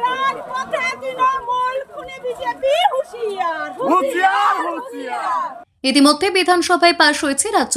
রাজপথে তৃণমূল খুনে বিজেপি হুঁশিয়ার হুঁশিয়ার হুঁশিয়ার। ইতিমধ্যে বিধানসভায় পাশ হয়েছে রাজ্য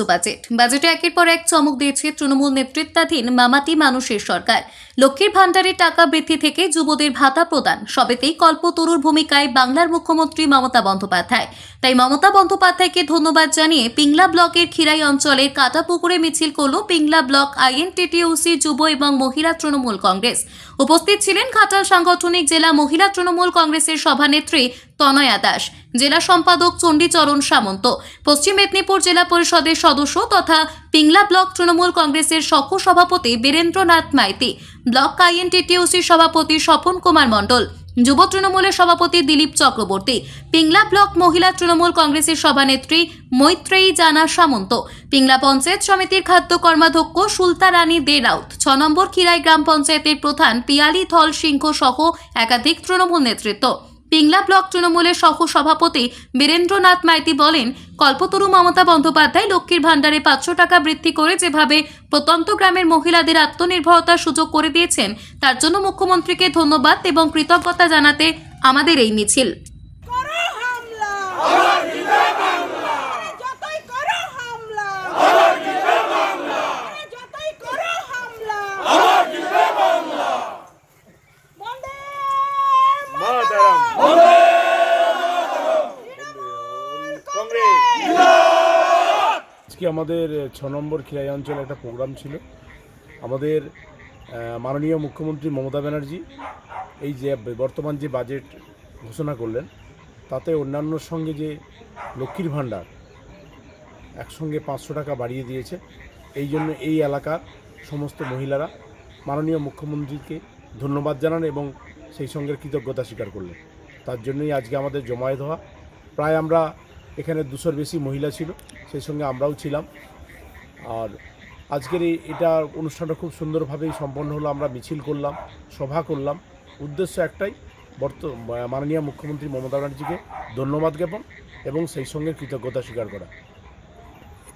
বাজেটে একের পর এক চমক দিয়েছে তৃণমূল নেতৃত্বাধীন মামাটি মানুষের সরকার। লক্ষ্মীর ভাণ্ডারের টাকা বৃদ্ধি থেকে যুবদের ভাতা প্রদান সবেতেই কল্পতরুর ভূমিকায় বাংলার মুখ্যমন্ত্রী মমতা বন্দ্যোপাধ্যায়। তাই মমতা বন্দ্যোপাধ্যায়কে ধন্যবাদ জানিয়ে পিংলা ব্লকের খিরাই অঞ্চলের কাটাপুকুরে মিছিল করল পিংলা ব্লক আইএনটিটিইউসি যুব এবং মহিলা তৃণমূল কংগ্রেস। উপস্থিত ছিলেন ঘাটাল সাংগঠনিক জেলা মহিলা তৃণমূল কংগ্রেসের সভানেত্রী তনয়া দাস, জেলা সম্পাদক চণ্ডীচরণ সামন্ত, পশ্চিম মেদিনীপুর জেলা পরিষদের সদস্য তথা পিংলা ব্লক তৃণমূল কংগ্রেসের সহ সভাপতি বীরেন্দ্রনাথ মাইতি, ব্লক আইএনটিটিইউসির সভাপতি স্বপন কুমার মণ্ডল, যুব তৃণমূলের সভাপতি দিলীপ চক্রবর্তী, পিংলা ব্লক মহিলা তৃণমূল কংগ্রেসের সভানেত্রী মৈত্রেয়ী জানা সামন্ত, পিংলা পঞ্চায়েত সমিতির খাদ্য কর্মাধ্যক্ষ সুলতা রানী দে রাউত, 6 নম্বর খিরাই গ্রাম পঞ্চায়েতের প্রধান পিয়ালি থল সিংহ সহ একাধিক তৃণমূল নেতৃত্ব। পিংলা ব্লক তৃণমূলের সহ সভাপতি বীরেন্দ্রনাথ মাইতি বলেন, কল্পতরু মমতা বন্দ্যোপাধ্যায় লক্ষ্মীর ভাণ্ডারে 500 টাকা বৃদ্ধি করে যেভাবে প্রত্যন্ত গ্রামের মহিলাদের আত্মনির্ভরতার সুযোগ করে দিয়েছেন, তার জন্য মুখ্যমন্ত্রীকে ধন্যবাদ এবং কৃতজ্ঞতা জানাতে আমাদের এই মিছিল। করো হামলা যতই করো হামলা যতই করো হামলা বন্দে মাতরম। আজকে আমাদের 6 নম্বর খিরাই অঞ্চলে একটা প্রোগ্রাম ছিল। আমাদের মাননীয় মুখ্যমন্ত্রী মমতা ব্যানার্জি এই যে বর্তমান যে বাজেট ঘোষণা করলেন, তাতে অন্যান্যর সঙ্গে যে লক্ষ্মীর ভাণ্ডার একসঙ্গে 500 টাকা বাড়িয়ে দিয়েছে। এই জন্য এই এলাকার সমস্ত মহিলারা মাননীয় মুখ্যমন্ত্রীকে ধন্যবাদ জানান এবং সেই সঙ্গে কৃতজ্ঞতা স্বীকার করলেন। তার জন্যই আজকে আমাদের জমায়েত হওয়া। প্রায় আমরা এখানে 200-র বেশি মহিলা ছিল, সেই সঙ্গে আমরাও ছিলাম। আর আজকের এটা অনুষ্ঠানটা খুব সুন্দরভাবেই সম্পন্ন হলো। আমরা মিছিল করলাম, সভা করলাম। উদ্দেশ্য একটাই, মাননীয় মুখ্যমন্ত্রী মমতা ব্যানার্জিকে ধন্যবাদ জ্ঞাপন এবং সেই সঙ্গে কৃতজ্ঞতা স্বীকার করা।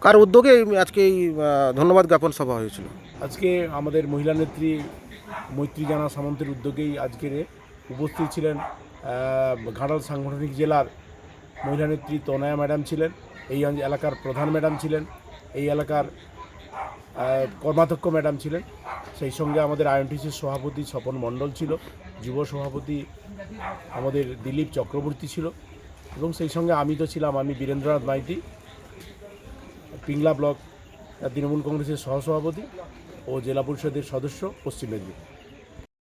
কার উদ্যোগে আজকে এই ধন্যবাদ জ্ঞাপন সভা হয়েছিল? আজকে আমাদের মহিলা নেত্রী মৈত্রী জানা সামন্তের উদ্যোগেই আজকের উপস্থিত ছিলেন ঘাটাল সাংগঠনিক জেলার মহিলা নেত্রী তনয়া ম্যাডাম ছিলেন, এই এলাকার প্রধান ম্যাডাম ছিলেন, এই এলাকার কর্মাধ্যক্ষ ম্যাডাম ছিলেন, সেই সঙ্গে আমাদের আইএনটিসির সভাপতি স্বপন মণ্ডল ছিল, যুব সভাপতি আমাদের দিলীপ চক্রবর্তী ছিল এবং সেই সঙ্গে আমি তো ছিলাম, আমি বীরেন্দ্রনাথ মাইতি, পিংলা ব্লক তৃণমূল কংগ্রেসের সহসভাপতি ও জেলা পরিষদের সদস্য, পশ্চিম মেদিনীপুর।